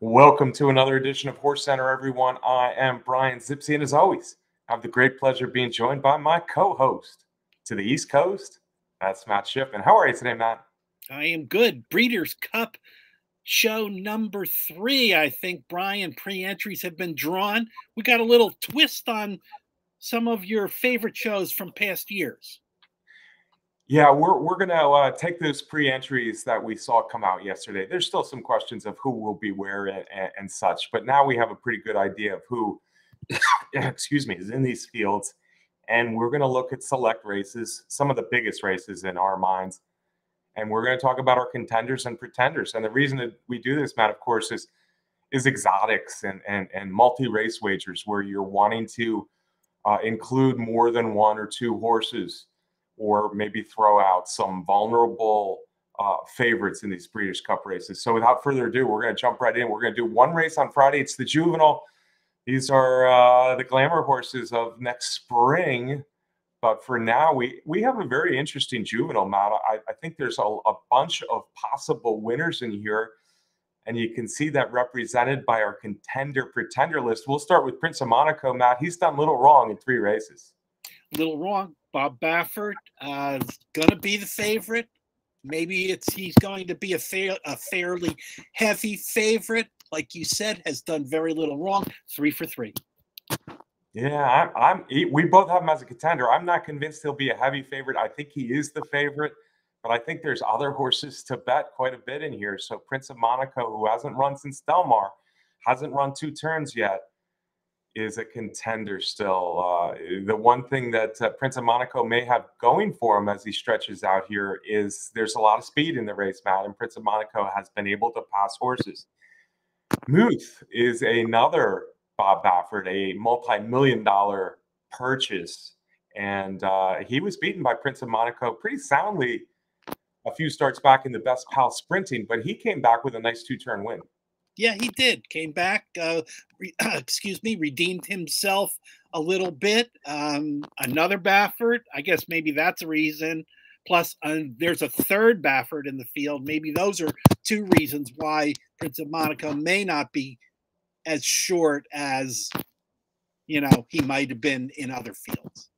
Welcome to another edition of Horse Center, everyone. I am Brian Zipse, and as always, I have the great pleasure of being joined by my co-host to the East Coast. That's Matt Shifman. How are you today, Matt? I am good. Breeders' Cup show number 3. I think, Brian, pre-entries have been drawn. We got a little twist on some of your favorite shows from past years. Yeah, we're gonna take those pre-entries that we saw come out yesterday. There's still some questions of who will be where and such, but now we have a pretty good idea of who, excuse me, is in these fields. And we're gonna look at select races, some of the biggest races in our minds, and we're going to talk about our contenders and pretenders. And the reason that we do this, Matt, of course, is exotics and multi-race wagers where you're wanting to include more than one or two horses, or maybe throw out some vulnerable favorites in these Breeders' Cup races. So without further ado, we're going to jump right in. We're going to do one race on Friday. It's the Juvenile. These are the glamour horses of next spring. But for now, we have a very interesting Juvenile, Matt. I think there's a bunch of possible winners in here, and you can see that represented by our contender-pretender list. We'll start with Prince of Monaco, Matt. He's done little wrong in 3 races. Little wrong. Bob Baffert is going to be the favorite. Maybe he's going to be a fairly heavy favorite. Like you said, has done very little wrong. 3 for 3. Yeah, we both have him as a contender. I'm not convinced he'll be a heavy favorite. I think he is the favorite, but I think there's other horses to bet quite a bit in here. So Prince of Monaco, who hasn't run since Del Mar, hasn't run 2 turns yet, is a contender still. The one thing that Prince of Monaco may have going for him as he stretches out here is there's a lot of speed in the race, Matt, and Prince of Monaco has been able to pass horses. Muth is another Bob Baffert, a multi-million-dollar purchase, and he was beaten by Prince of Monaco pretty soundly a few starts back in the Best Pal Sprinting, but he came back with a nice 2-turn win. Yeah, he did. Came back, redeemed himself a little bit. Another Baffert, I guess maybe that's a reason. Plus, there's a third Baffert in the field. Maybe those are 2 reasons why Prince of Monaco may not be as short as, he might have been in other fields.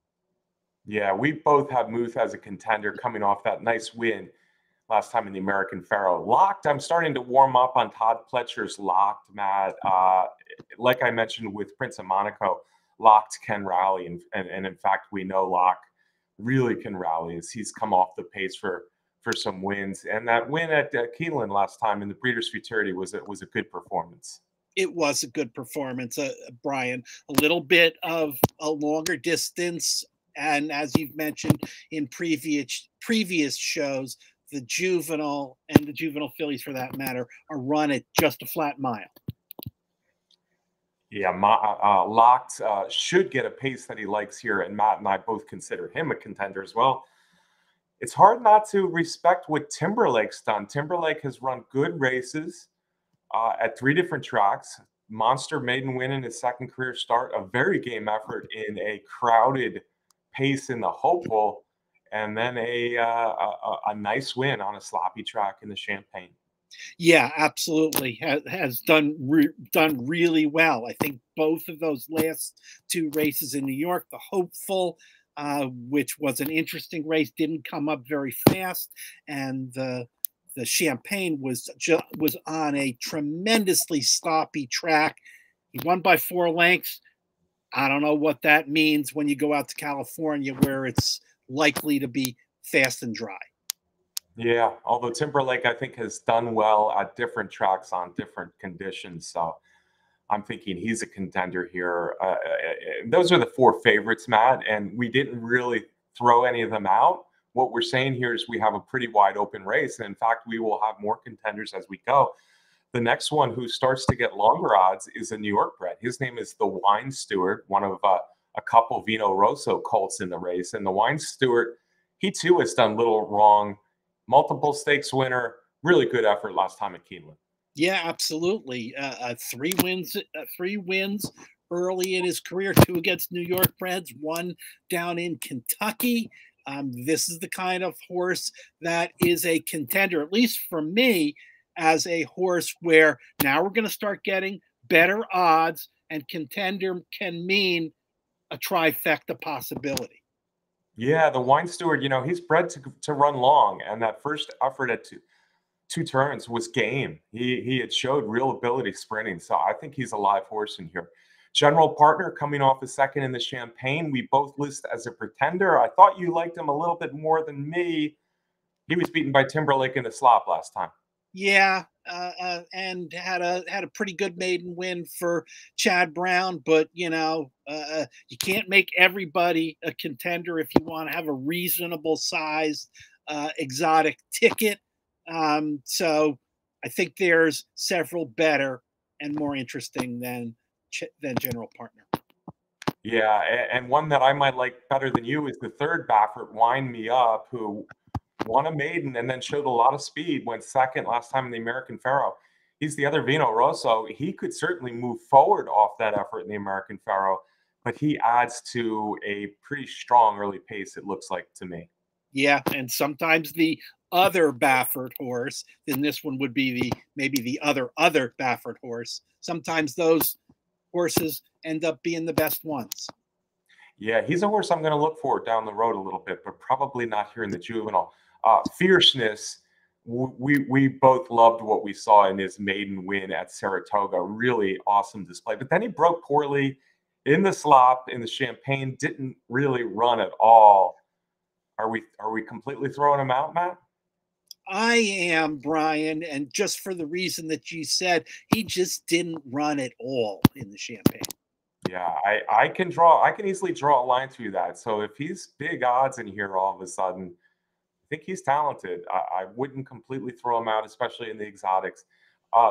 Yeah, we both have Muth as a contender coming off that nice win last time in the American Pharoah. Locked, I'm starting to warm up on Todd Pletcher's Locked, Matt. Like I mentioned with Prince of Monaco, Locked can rally, and in fact, we know Lock really can rally as he's come off the pace for some wins. And that win at Keeneland last time in the Breeders' Futurity was a good performance. It was a good performance, Brian. A little bit of a longer distance, and as you've mentioned in previous shows, the Juvenile and the Juvenile fillies, for that matter, are run at just a flat mile. Yeah, Locked should get a pace that he likes here, and Matt and I both consider him a contender as well. It's hard not to respect what Timberlake's done. Timberlake has run good races at 3 different tracks. Monster maiden win in his 2nd career start, a very game effort in a crowded pace in the Hopeful, and then a nice win on a sloppy track in the Champagne. Yeah, absolutely. Has done really well. I think both of those last 2 races in New York, the Hopeful, which was an interesting race, didn't come up very fast, and the Champagne was on a tremendously sloppy track. He won by 4 lengths. I don't know what that means when you go out to California, where it's likely to be fast and dry. Yeah, although Timberlake, I think, has done well at different tracks on different conditions. So I'm thinking he's a contender here. Those are the 4 favorites, Matt, and we didn't really throw any of them out. What we're saying here is we have a pretty wide open race. And in fact, we will have more contenders as we go. The next one who starts to get longer odds is a New York bred. His name is the Wine Steward, one of a couple Vino Rosso colts in the race. And the Wine Steward, he too has done little wrong. Multiple stakes winner, really good effort last time at Keeneland. Yeah, absolutely. 3 wins early in his career, 2 against New York breds, 1 down in Kentucky. This is the kind of horse that is a contender, at least for me. as a horse where now we're going to start getting better odds, and Contender can mean a trifecta possibility. Yeah, the Wine Steward, he's bred to run long, and that first effort at two turns was game. He had showed real ability sprinting, so I think he's a live horse in here. General Partner coming off a second in the Champagne, we both list as a pretender. I thought you liked him a little bit more than me. He was beaten by Timberlake in the slop last time. Yeah, and had a pretty good maiden win for Chad Brown, but you can't make everybody a contender if you want to have a reasonable size exotic ticket. So I think there's several better and more interesting than General Partner. Yeah, and one that I might like better than you is the third Baffert, Wind Me Up, who won a maiden and then showed a lot of speed, went second last time in the American Pharaoh. He's the other Vino Rosso. He could certainly move forward off that effort in the American Pharaoh, but he adds to a pretty strong early pace, it looks like to me. Yeah, and sometimes the other Baffert horse, then this one would be maybe the other Baffert horse. Sometimes those horses end up being the best ones. Yeah, he's a horse I'm going to look for down the road a little bit, but probably not here in the Juvenile. Fierceness, we both loved what we saw in his maiden win at Saratoga. Really awesome display. But then he broke poorly in the slop, in the Champagne, didn't really run at all. Are we completely throwing him out, Matt? I am, Brian, and just for the reason that you said, he just didn't run at all in the Champagne. Yeah, I can easily draw a line through that. So if he's big odds in here all of a sudden, I think he's talented. I wouldn't completely throw him out, especially in the exotics.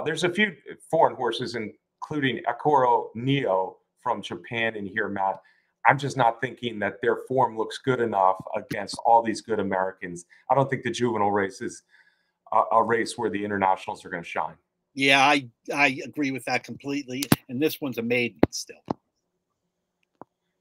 There's a few foreign horses, including Ekoro Neo from Japan in here, Matt. I'm just not thinking that their form looks good enough against all these good Americans. I don't think the Juvenile race is a race where the internationals are going to shine. Yeah, I agree with that completely. And this one's a maiden still.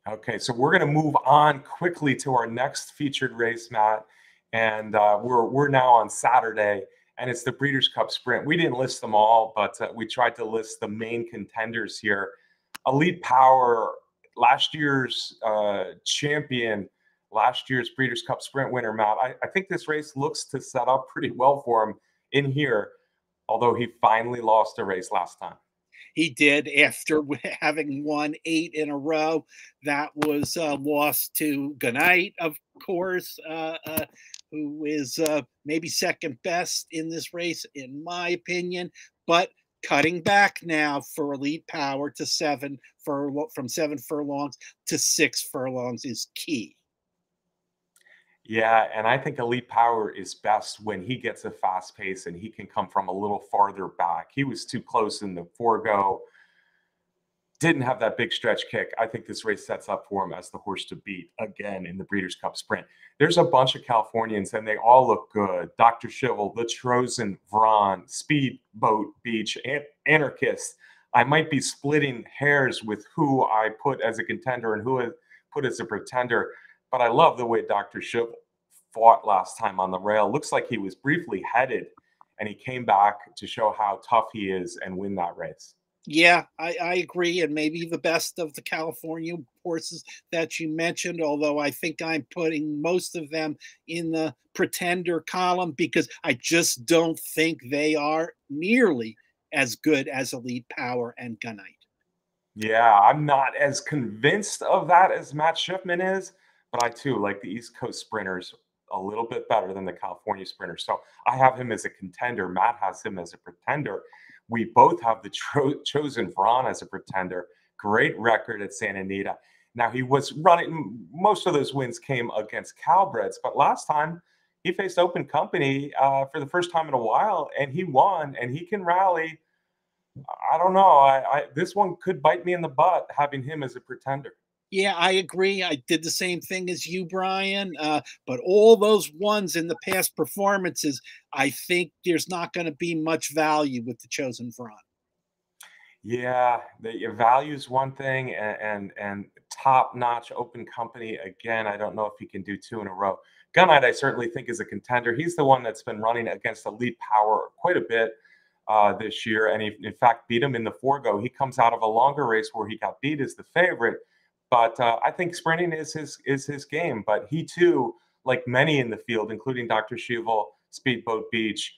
Okay, so we're going to move on quickly to our next featured race, Matt. And we're now on Saturday, and it's the Breeders' Cup Sprint. We didn't list them all, but we tried to list the main contenders here. Elite Power, last year's champion, last year's Breeders' Cup Sprint winner, Matt. I think this race looks to set up pretty well for him in here, although he finally lost a race last time. He did after having won 8 in a row. That was lost to Goodnight, of course, who is maybe second best in this race, in my opinion. But cutting back now for Elite Power to from 7 furlongs to 6 furlongs is key. Yeah, and I think Elite Power is best when he gets a fast pace and he can come from a little farther back. He was too close in the forego, didn't have that big stretch kick. I think this race sets up for him as the horse to beat again in the Breeders' Cup Sprint. There's a bunch of Californians, and they all look good. Dr. Shivel, the Trozen, Vron, Speedboat Beach, Anarchist. I might be splitting hairs with who I put as a contender and who I put as a pretender. But I love the way Dr. Shivel fought last time on the rail. Looks like he was briefly headed, and he came back to show how tough he is and win that race. Yeah, I agree. And maybe the best of the California horses that you mentioned, although I think I'm putting most of them in the pretender column because I just don't think they are nearly as good as Elite Power and Gunite. Yeah, I'm not as convinced of that as Matt Shifman is. But I, too, like the East Coast sprinters a little bit better than the California sprinters. So I have him as a contender. Matt has him as a pretender. We both have the Chosen Vron as a pretender. Great record at Santa Anita. Now, he was running, most of those wins came against Calbreds, but last time he faced Open Company for the first time in a while, and he won, and he can rally. I don't know. This one could bite me in the butt, having him as a pretender. Yeah, I agree. I did the same thing as you, Brian. But all those ones in the past performances, I think there's not going to be much value with the Chosen Vron. Yeah, the value is one thing, and top-notch Open Company again. I don't know if he can do 2 in a row. Gunite, I certainly think, is a contender. He's the one that's been running against Elite Power quite a bit. this year, and he, in fact, beat him in the forego. He comes out of a longer race where he got beat as the favorite, but I think sprinting is his game. But he too, like many in the field, including Dr. Schivel, Speedboat Beach,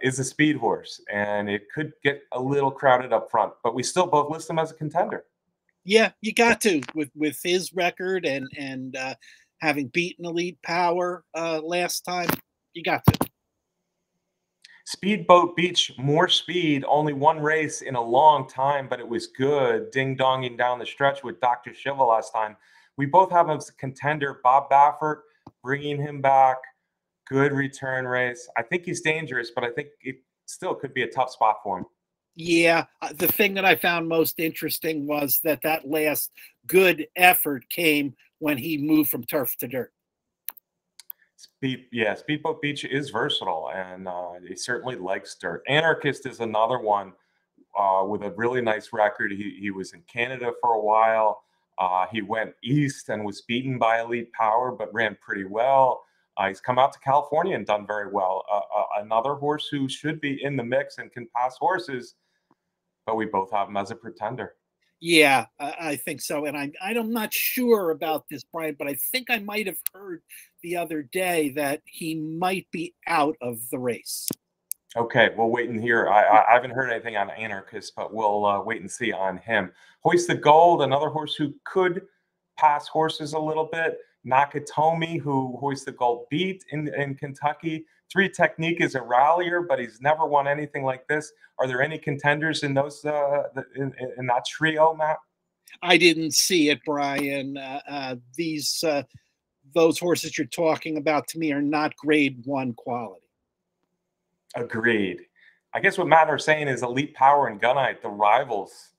is a speed horse, and it could get a little crowded up front. But we still both list him as a contender. Yeah, you got to with his record and having beaten Elite Power last time, you got to. Speedboat Beach, more speed, only one race in a long time, but it was good. Ding-donging down the stretch with Dr. Schivel last time. We both have him as a contender. Bob Baffert, bringing him back. Good return race. I think he's dangerous, but I think it still could be a tough spot for him. Yeah, the thing that I found most interesting was that last good effort came when he moved from turf to dirt. Speedboat Beach is versatile, and he certainly likes dirt. Anarchist is another one with a really nice record. He was in Canada for a while. He went east and was beaten by Elite Power, but ran pretty well. He's come out to California and done very well. Another horse who should be in the mix and can pass horses, but we both have him as a pretender. Yeah, I think so. And I'm not sure about this, Brian, but I think I might have heard the other day that he might be out of the race. Okay, we'll wait and hear. I haven't heard anything on Anarchist, but we'll wait and see on him. Hoist the Gold, another horse who could pass horses a little bit. Nakatomi, who Hoist the Gold beat in Kentucky. Three Technique is a rallier, but he's never won anything like this. Are there any contenders in those in that trio, Matt? I didn't see it, Brian. Those horses you're talking about to me are not grade 1 quality. Agreed. I guess what Matt are saying is Elite Power and Gunite, the rivals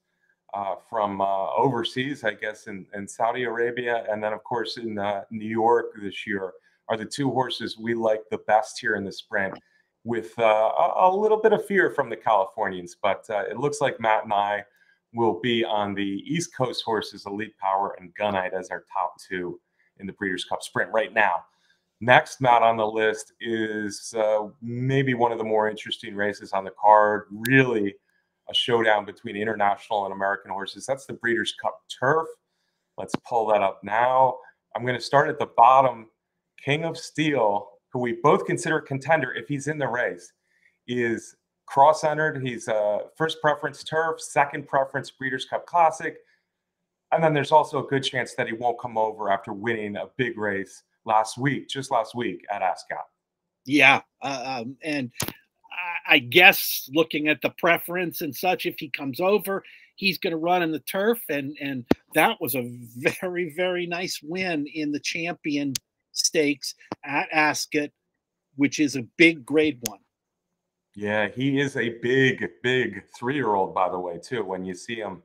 from overseas, I guess, in Saudi Arabia, and then, of course, in New York this year, are the two horses we like the best here in the sprint, with a little bit of fear from the Californians. But it looks like Matt and I will be on the East Coast horses, Elite Power and Gunite, as our top two in the Breeders' Cup Sprint right now. Next, Matt, on the list is maybe one of the more interesting races on the card, really a showdown between international and American horses. That's the Breeders' Cup Turf. Let's pull that up now. I'm going to start at the bottom. King of Steel, who we both consider a contender if he's in the race, is cross-entered. He's first preference Turf, second preference Breeders' Cup Classic. And then there's also a good chance that he won't come over after winning a big race just last week at Ascot. Yeah. And I guess looking at the preference and such, if he comes over, he's going to run in the Turf. And that was a very, very nice win in the Champion Stakes at Ascot, which is a big grade 1. Yeah, he is a big 3-year-old, by the way, too. When you see him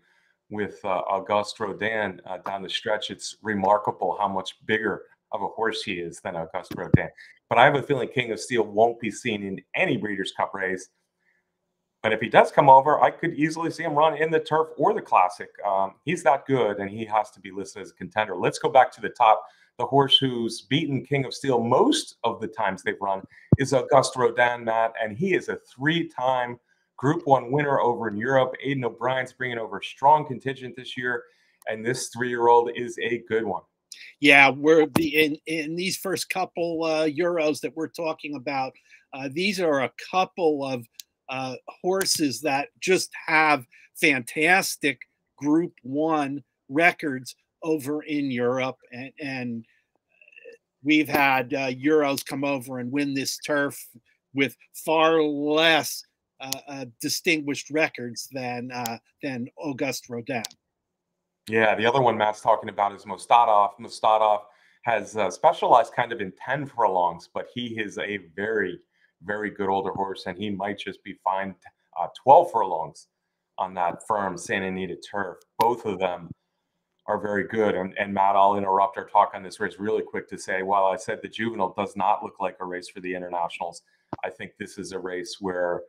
with Auguste Rodin down the stretch, it's remarkable how much bigger of a horse he is than Auguste Rodin. But I have a feeling King of Steel won't be seen in any Breeders' Cup race. But if he does come over, I could easily see him run in the Turf or the Classic. He's that good, and he has to be listed as a contender. Let's go back to the top. The horse who's beaten King of Steel most of the times they've run is Auguste Rodin, Matt, and he is a 3-time Group 1 winner over in Europe. Aidan O'Brien's bringing over a strong contingent this year, and this 3-year-old is a good one. Yeah, we're in these first couple Euros that we're talking about. These are a couple of horses that just have fantastic Group 1 records over in Europe, and we've had Euros come over and win this turf with far less distinguished records than Auguste Rodin. Yeah, the other one Matt's talking about is Mostadov. Mostadov has specialized kind of in 10 furlongs, but he is a very, very good older horse, and he might just be fine 12 furlongs on that firm Santa Anita turf. Both of them are very good. And Matt, I'll interrupt our talk on this race really quick to say, while I said the Juvenile does not look like a race for the internationals, I think this is a race where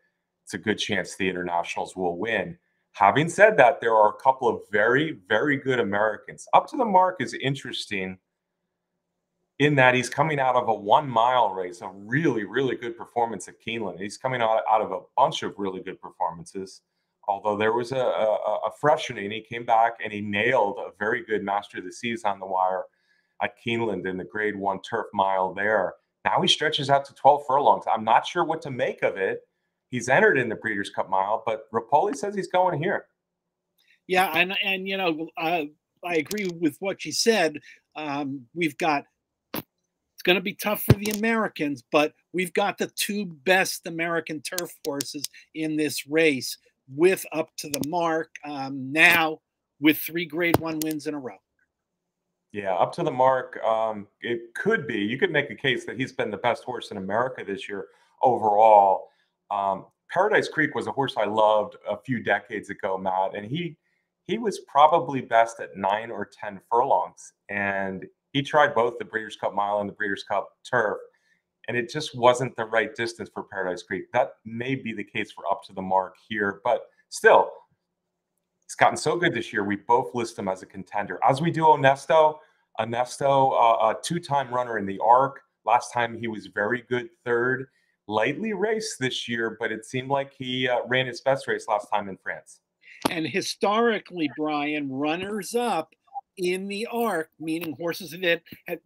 it's a good chance the internationals will win. Having said that, there are a couple of very, very good Americans. Up to the Mark is interesting. in that he's coming out of a 1-mile race, a really, really good performance at Keeneland. He's coming out of a bunch of really good performances. Although there was a freshening, he came back and he nailed a very good Master of the Seas on the wire at Keeneland in the Grade 1 turf mile there. Now he stretches out to 12 furlongs. I'm not sure what to make of it. He's entered in the Breeders' Cup Mile, but Rapoli says he's going here. Yeah, and you know, I agree with what you said. We've got, it's going to be tough for the Americans, but we've got the two best American turf horses in this race with Up to the Mark, now with 3 Grade 1 wins in a row. Yeah, Up to the Mark. It could be. You could make a case that he's been the best horse in America this year overall. Paradise Creek was a horse I loved a few decades ago, Matt, and he was probably best at 9 or 10 furlongs. And he tried both the Breeders' Cup Mile and the Breeders' Cup Turf, and it just wasn't the right distance for Paradise Creek. That may be the case for Up to the Mark here, but still, he's gotten so good this year. We both list him as a contender, as we do Onesto. A 2-time runner in the Arc. Last time he was very good third. Lightly raced this year, but it seemed like he ran his best race last time in France. And historically, Brian, runners up in the Arc, meaning horses that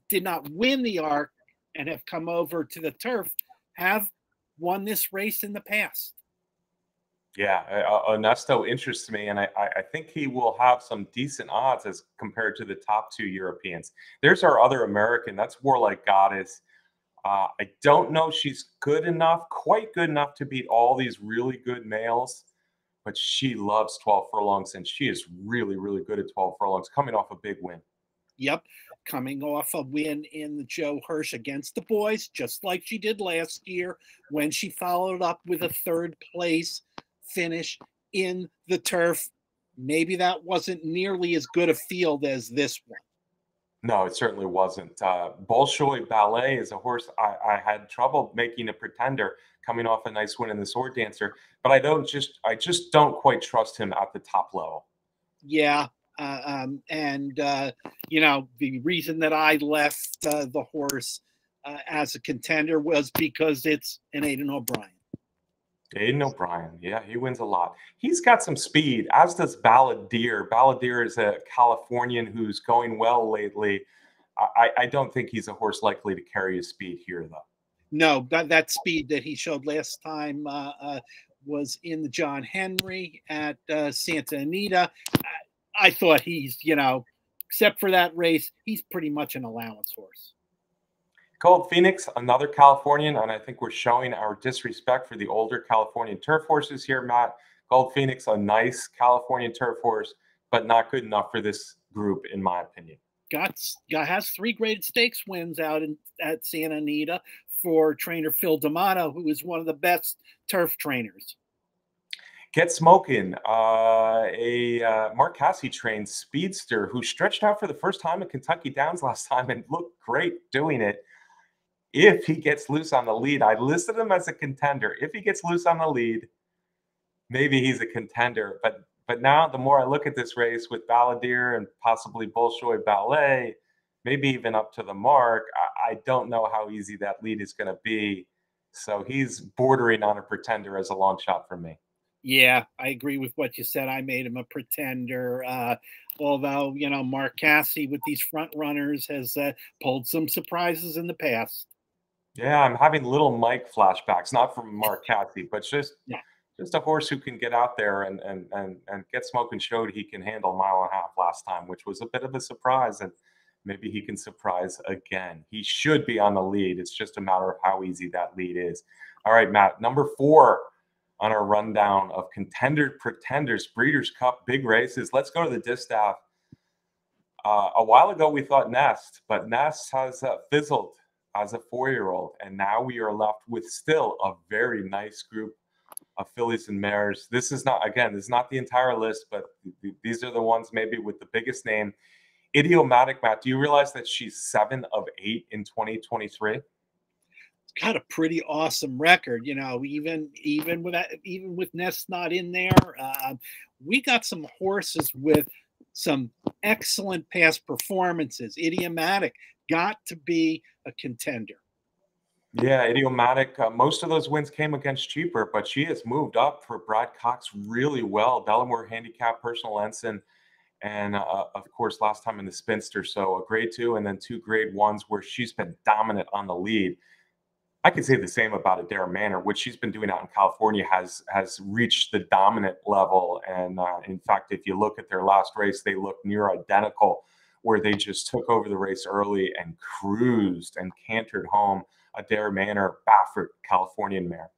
did not win the Arc and have come over to the turf, have won this race in the past. Yeah, Onesto interests me, and I think he will have some decent odds as compared to the top 2 Europeans. There's our other American. That's Warlike Goddess. I don't know she's good enough, quite good enough to beat all these really good males, but she loves 12 furlongs, and she is really, really good at 12 furlongs, coming off a big win. Yep, coming off a win in the Joe Hirsch against the boys, just like she did last year when she followed up with a 3rd place finish in the turf. Maybe that wasn't nearly as good a field as this one. No, it certainly wasn't. Bolshoi Ballet is a horse I had trouble making a pretender, coming off a nice win in the Sword Dancer, but I just don't quite trust him at the top level. Yeah, you know, the reason that I left the horse as a contender was because it's an Aidan O'Brien. Aidan O'Brien, yeah, he wins a lot. He's got some speed, as does Balladeer. Balladeer is a Californian who's going well lately. I don't think he's a horse likely to carry his speed here, though. No, that speed that he showed last time was in the John Henry at Santa Anita. I thought he's, you know, except for that race, he's pretty much an allowance horse. Gold Phoenix, another Californian, and I think we're showing our disrespect for the older Californian turf horses here, Matt. Gold Phoenix, a nice Californian turf horse, but not good enough for this group, in my opinion. Has 3 graded stakes wins out at Santa Anita for trainer Phil D'Amato, who is one of the best turf trainers. Get Smokin', a Mark Casse trained speedster who stretched out for the first time at Kentucky Downs last time and looked great doing it. If he gets loose on the lead, I listed him as a contender. If he gets loose on the lead, maybe he's a contender. But now the more I look at this race with Balladeer and possibly Bolshoi Ballet, maybe even Up to the Mark, I don't know how easy that lead is going to be. So he's bordering on a pretender as a long shot for me. Yeah, I agree with what you said. I made him a pretender. Although, you know, Mark Casse with these front runners has pulled some surprises in the past. Yeah, I'm having little Mike flashbacks, not from Mark Casse, but just a horse who can get out there and Get Smokin' showed he can handle 1.5 miles last time, which was a bit of a surprise, and maybe he can surprise again. He should be on the lead. It's just a matter of how easy that lead is. All right, Matt, number 4 on our rundown of Pretenders, Breeders' Cup, big races. Let's go to the Distaff. A while ago, we thought Nest, but Nest has fizzled as a 4-year-old, and now we are left with still a very nice group of fillies and mares. This is not the entire list, but these are the ones maybe with the biggest name. Idiomatic, Matt, do you realize that she's 7 of 8 in 2023? Got a pretty awesome record, you know. Even with Nest not in there, we got some horses with some excellent past performances. Idiomatic got to be a contender. Yeah, idiomatic. Most of those wins came against cheaper, but she has moved up for Brad Cox really well. Delaware handicap, personal ensign, and of course, last time in the Spinster. So a grade 2 and then 2 grade 1s where she's been dominant on the lead. I could say the same about Adair Manor, which she's been doing out in California has reached the dominant level. And in fact, if you look at their last race, they look near identical, where they just took over the race early and cruised and cantered home. Adair Manor, Baffert, Californian mare.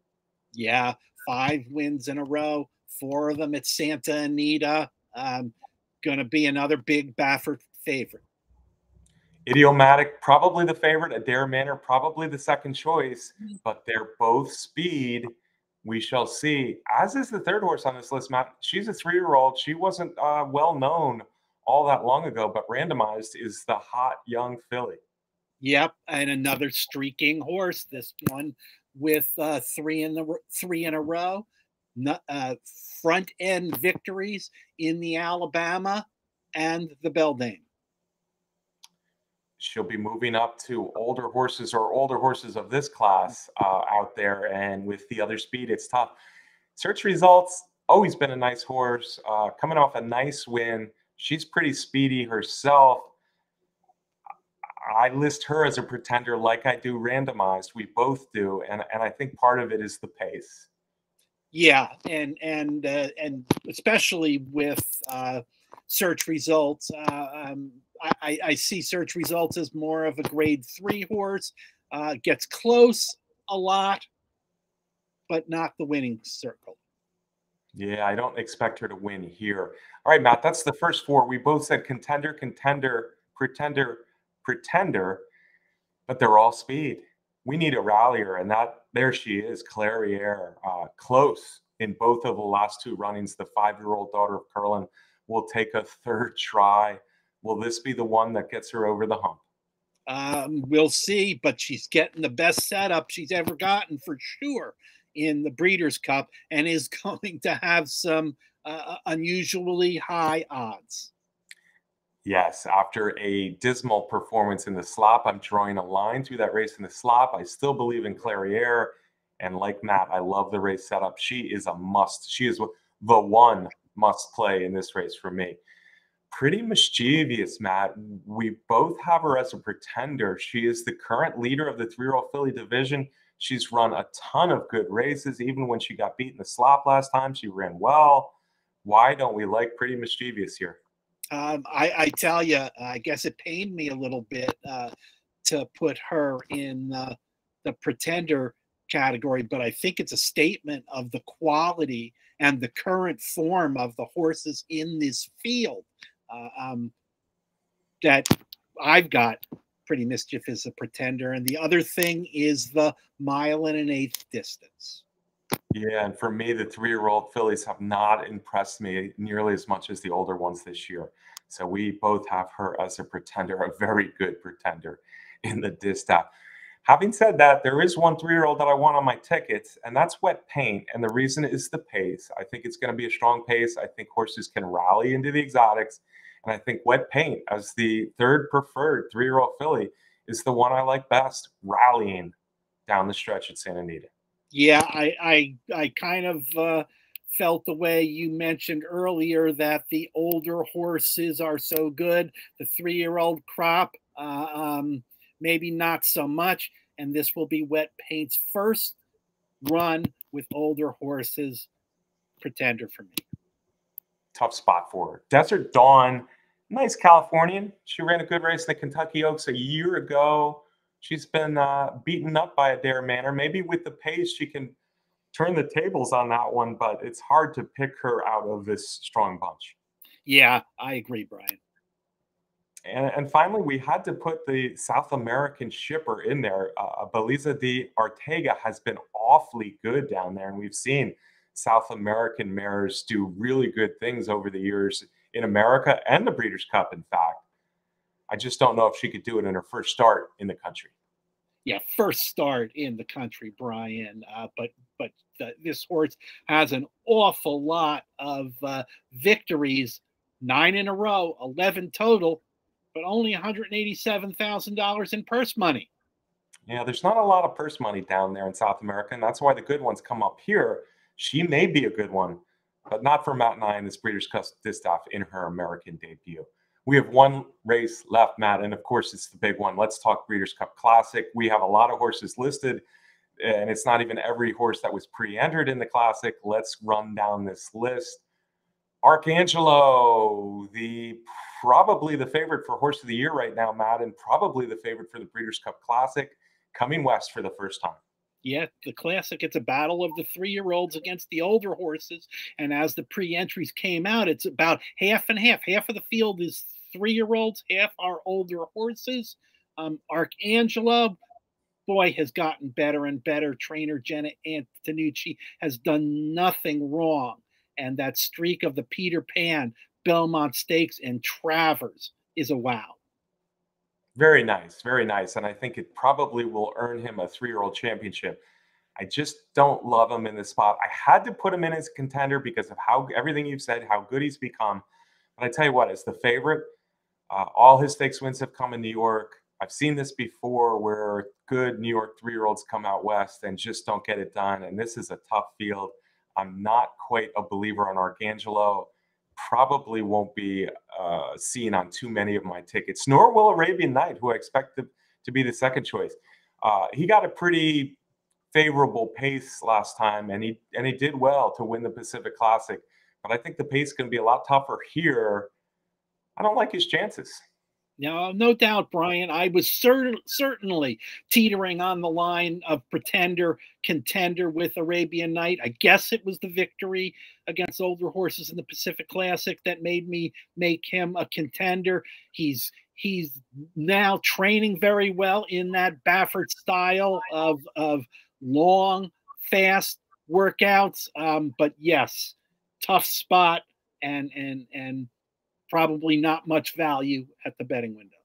Yeah, 5 wins in a row, 4 of them at Santa Anita. Going to be another big Baffert favorite. Idiomatic, probably the favorite. Adair Manor, probably the second choice, but they're both speed. We shall see. As is the third horse on this list, Matt. She's a 3-year-old. She wasn't well known all that long ago, but randomized is the hot young filly. Yep, and another streaking horse. This one with 3 in a row. Front end victories in the Alabama and the Beldame. She'll be moving up to older horses or older horses of this class out there. And with the other speed, it's tough. Search Results, always been a nice horse. Coming off a nice win. She's pretty speedy herself. I list her as a pretender like I do randomized. We both do. And I think part of it is the pace. Yeah, and especially with Search Results, I see Search Results as more of a grade 3 horse. Gets close a lot, but not the winning circle. Yeah, I don't expect her to win here. All right, Matt, that's the first 4. We both said contender, contender, pretender, pretender, but they're all speed. We need a rallier, and there she is, Clairiere, close in both of the last 2 runnings. The 5-year-old daughter of Curlin will take a 3rd try. Will this be the one that gets her over the hump? We'll see, but she's getting the best setup she's ever gotten for sure in the Breeders' Cup, and is going to have some unusually high odds. Yes, after a dismal performance in the slop, I'm drawing a line through that race in the slop. I still believe in Clairiere, and like Matt, I love the race setup. She is a must. She is the one must play in this race for me. Pretty mischievous, Matt. We both have her as a pretender. She is the current leader of the 3-year-old filly division. She's run a ton of good races. Even when she got beat in the slop last time, she ran well. Why don't we like Pretty Mischievous here? I tell you, I guess it pained me a little bit to put her in the pretender category, but I think it's a statement of the quality and the current form of the horses in this field that I've got Pretty Mischief as a pretender. And the other thing is the 1 1/8 distance. Yeah, and for me, the 3-year-old fillies have not impressed me nearly as much as the older ones this year. So we both have her as a pretender, a very good pretender in the Distaff. Having said that, there is one 3-year-old that I want on my tickets, and that's Wet Paint. And the reason is the pace. I think it's going to be a strong pace. I think horses can rally into the exotics. And I think Wet Paint, as the 3rd preferred 3-year-old filly, is the one I like best, rallying down the stretch at Santa Anita. Yeah, I kind of felt the way you mentioned earlier that the older horses are so good. The 3-year-old crop, maybe not so much. And this will be Wet Paint's first run with older horses. Pretender for me. Tough spot for her. Desert Dawn, nice Californian. She ran a good race in the Kentucky Oaks a year ago. She's been beaten up by Adair Manor. Maybe with the pace, she can turn the tables on that one, but it's hard to pick her out of this strong bunch. Yeah, I agree, Brian. And finally, we had to put the South American shipper in there. Beliza de Arteaga has been awfully good down there, and we've seen South American mares do really good things over the years in America and the Breeders' Cup, in fact. I just don't know if she could do it in her first start in the country. Yeah, first start in the country, Brian. But this horse has an awful lot of victories, 9 in a row, 11 total. but only $187,000 in purse money. Yeah, there's not a lot of purse money down there in South America, and that's why the good ones come up here. She may be a good one, but not for Matt and I in this Breeders' Cup Distaff in her American debut. We have one race left, Matt, and of course it's the big one. Let's talk Breeders' Cup Classic. We have a lot of horses listed, and it's not even every horse that was pre-entered in the Classic. Let's run down this list. Arcangelo, probably the favorite for Horse of the Year right now, Matt, and probably the favorite for the Breeders' Cup Classic, coming west for the first time. Yeah, the Classic, it's a battle of the 3-year-olds against the older horses. And as the pre-entries came out, it's about half and half. Half of the field is 3-year-olds, half are older horses. Arcangelo, boy, has gotten better and better. Trainer Jenna Antonucci has done nothing wrong. And that streak of the Peter Pan, Belmont Stakes, and Travers is a wow. Very nice, very nice. And I think it probably will earn him a 3-year-old championship. I just don't love him in this spot. I had to put him in as a contender because of how everything you've said, how good he's become. But I tell you what, as the favorite, all his stakes wins have come in New York. I've seen this before where good New York 3-year-olds come out west and just don't get it done. And this is a tough field. I'm not quite a believer on Arcangelo. Probably won't be seen on too many of my tickets, nor will Arabian Night, who I expect to be the second choice. He got a pretty favorable pace last time, and he did well to win the Pacific Classic. But I think the pace is going to be a lot tougher here. I don't like his chances. No doubt, Brian. I was certainly teetering on the line of pretender, contender with Arabian Night. I guess it was the victory against older horses in the Pacific Classic that made me make him a contender. He's now training very well in that Baffert style of long, fast workouts. But yes, tough spot and probably not much value at the betting windows.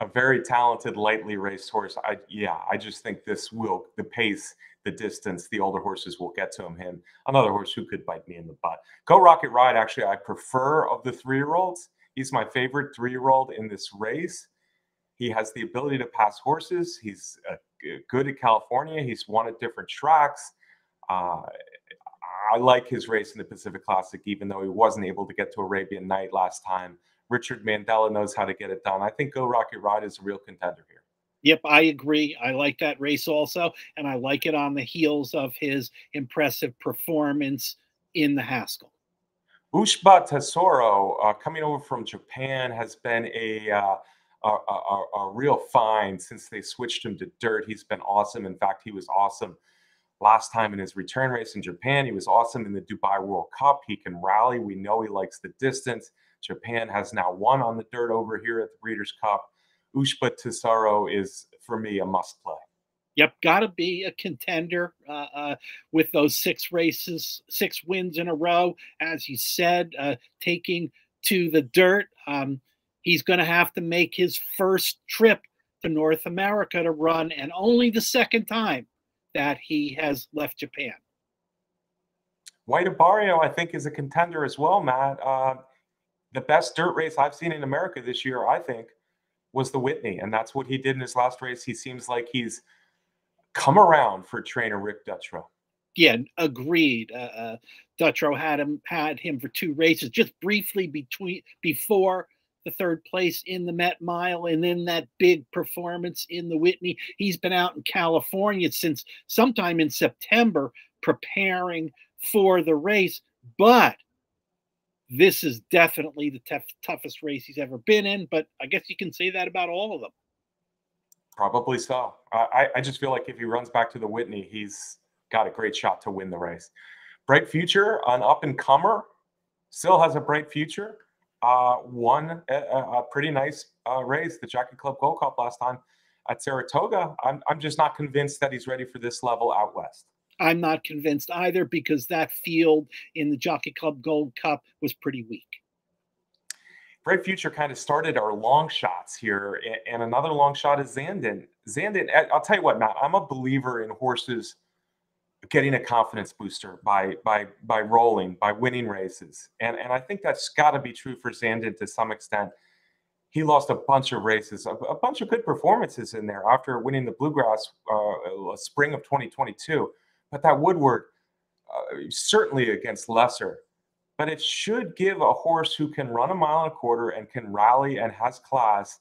A very talented, lightly raced horse. I just think the pace, the distance, the older horses will get to him. Another horse who could bite me in the butt. Go Rocket Ride, actually, I prefer of the 3-year-olds. He's my favorite 3-year-old in this race. He has the ability to pass horses. He's good at California. He's won at different tracks. I like his race in the Pacific Classic, even though he wasn't able to get to Arabian Night last time. Richard Mandela knows how to get it done. I think Go Rocket Ride is a real contender here. Yep, I agree. I like that race also, and I like it on the heels of his impressive performance in the Haskell. Ushba Tesoro, coming over from Japan, has been a real find since they switched him to dirt. He's been awesome. In fact, he was awesome last time in his return race in Japan. He was awesome in the Dubai World Cup. He can rally. We know he likes the distance. Japan has now won on the dirt over here at the Breeders' Cup. Ushba Tesoro is, for me, a must play. Yep, got to be a contender with those 6 races, 6 wins in a row. As you said, taking to the dirt. He's going to have to make his first trip to North America to run, and only the second time that he has left Japan. White Barrio, I think, is a contender as well, Matt. The best dirt race I've seen in America this year, I think, was the Whitney, and that's what he did in his last race. He seems like he's come around for trainer Rick Dutrow. Yeah, agreed. Dutrow had him for 2 races, just briefly before the 3rd place in the Met Mile, and then that big performance in the Whitney. He's been out in California since sometime in September preparing for the race, but this is definitely the toughest race he's ever been in, but I guess you can say that about all of them. Probably so. I just feel like if he runs back to the Whitney, he's got a great shot to win the race. Bright Future, an up-and-comer, still has a bright future. Won a pretty nice race, the Jockey Club Gold Cup last time at Saratoga. I'm just not convinced that he's ready for this level out west. I'm not convinced either, because that field in the Jockey Club Gold Cup was pretty weak. Bright Future kind of started our long shots here, and another long shot is Zandon. Zandon, I'll tell you what, Matt, I'm a believer in horses getting a confidence booster by rolling, by winning races. And I think that's got to be true for Zandon to some extent. he lost a bunch of races, a bunch of good performances in there after winning the Bluegrass spring of 2022. But that Woodward, certainly against lesser, but it should give a horse who can run a mile and a quarter and can rally and has class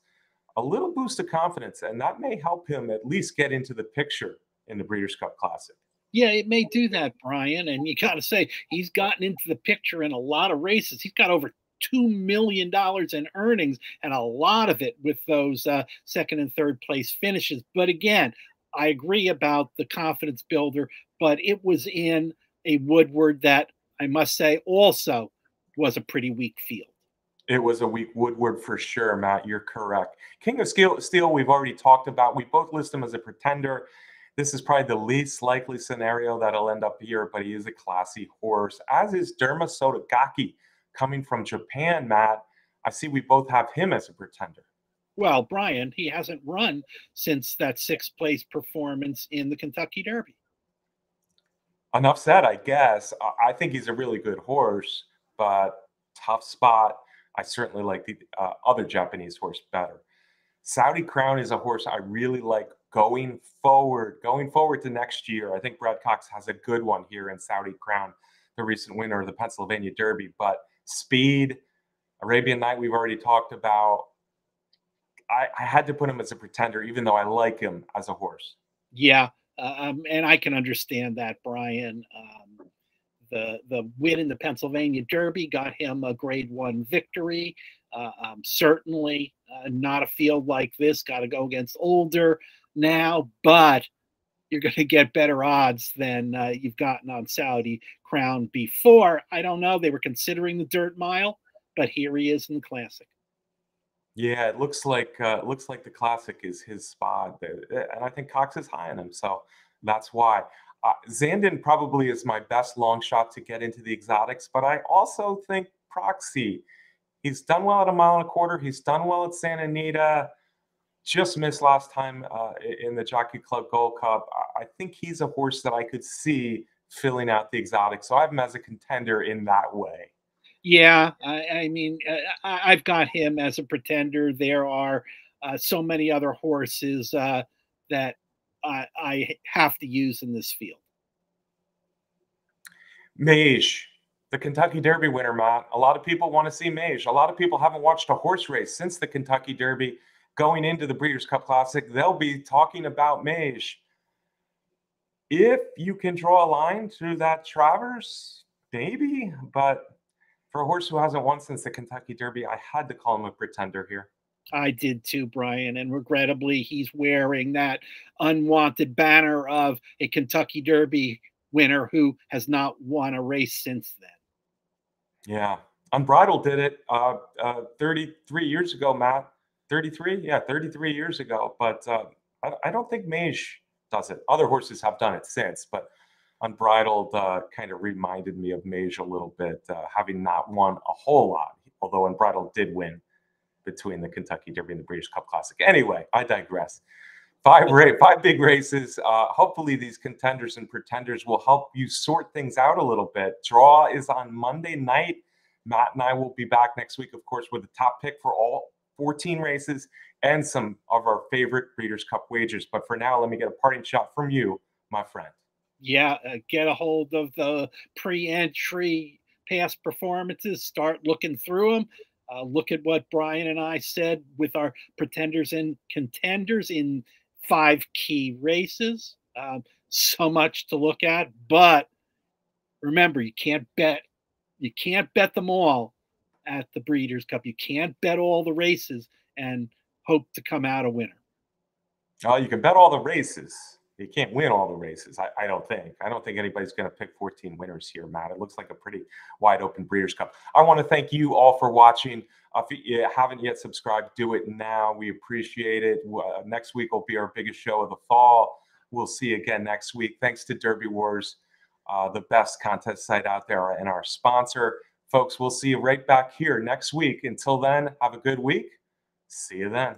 a little boost of confidence, and that may help him at least get into the picture in the Breeders' Cup Classic. Yeah, it may do that, Brian. And you got to say, he's gotten into the picture in a lot of races. He's got over $2 million in earnings, and a lot of it with those second and third place finishes. But again, I agree about the confidence builder, but it was in a Woodward that I must say also was a pretty weak field. It was a weak Woodward for sure, Matt. You're correct. King of Steel, we've already talked about. We both list him as a pretender. This is probably the least likely scenario that'll end up here, but he is a classy horse, as is Derma Sotogake coming from Japan, Matt. I see we both have him as a pretender. Well, Brian, he hasn't run since that sixth place performance in the Kentucky Derby. Enough said, I guess. I think he's a really good horse, but tough spot. I certainly like the other Japanese horse better. Saudi Crown is a horse I really like going forward to next year. I think Brad Cox has a good one here in Saudi Crown, the recent winner of the Pennsylvania Derby. But speed, Arabian Night, we've already talked about. I had to put him as a pretender, even though I like him as a horse. Yeah, and I can understand that, Brian. The win in the Pennsylvania Derby got him a Grade 1 victory. Certainly not a field like this. Got to go against older now, but you're going to get better odds than you've gotten on Saudi Crown before. I don't know. They were considering the dirt mile, but here he is in the Classic. Yeah, it looks like the Classic is his spot, and I think Cox is high on him, so that's why. Zandon probably is my best long shot to get into the exotics, but I also think Proxy. He's done well at a mile and a quarter. He's done well at Santa Anita. Just missed last time in the Jockey Club Gold Cup. I think he's a horse that I could see filling out the exotic. So I have him as a contender in that way. Yeah, I mean, I've got him as a pretender. There are so many other horses that I have to use in this field. Mage, the Kentucky Derby winner, Matt. A lot of people want to see Mage. A lot of people haven't watched a horse race since the Kentucky Derby. Going into the Breeders' Cup Classic, they'll be talking about Mage. If you can draw a line through that Travers, maybe, but for a horse who hasn't won since the Kentucky Derby, I had to call him a pretender here. I did too, Brian, and regrettably, he's wearing that unwanted banner of a Kentucky Derby winner who has not won a race since then. Yeah, Unbridled did it 33 years ago, Matt. 33? Yeah, 33 years ago. But I don't think Mage does it. Other horses have done it since, but Unbridled kind of reminded me of Mage a little bit, having not won a whole lot, although Unbridled did win between the Kentucky Derby and the Breeders' Cup Classic. Anyway, I digress. Five big races. Hopefully these contenders and pretenders will help you sort things out a little bit. Draw is on Monday night. Matt and I will be back next week, of course, with a top pick for all 14 races and some of our favorite Breeders' Cup wagers. But for now, let me get a parting shot from you, my friend. Yeah, get a hold of the pre-entry past performances. Start looking through them. Look at what Brian and I said with our pretenders and contenders in 5 key races. So much to look at, but remember, you can't bet them all at the Breeders' Cup. You can't bet all the races and hope to come out a winner. Oh, you can bet all the races. You can't win all the races. I don't think. I don't think anybody's going to pick 14 winners here, Matt. It looks like a pretty wide open Breeders' Cup. I want to thank you all for watching. If you haven't yet subscribed, do it now. We appreciate it. Next week will be our biggest show of the fall. We'll see you again next week. Thanks to Derby Wars, the best contest site out there, and our sponsor. Folks, we'll see you right back here next week. Until then, have a good week. See you then.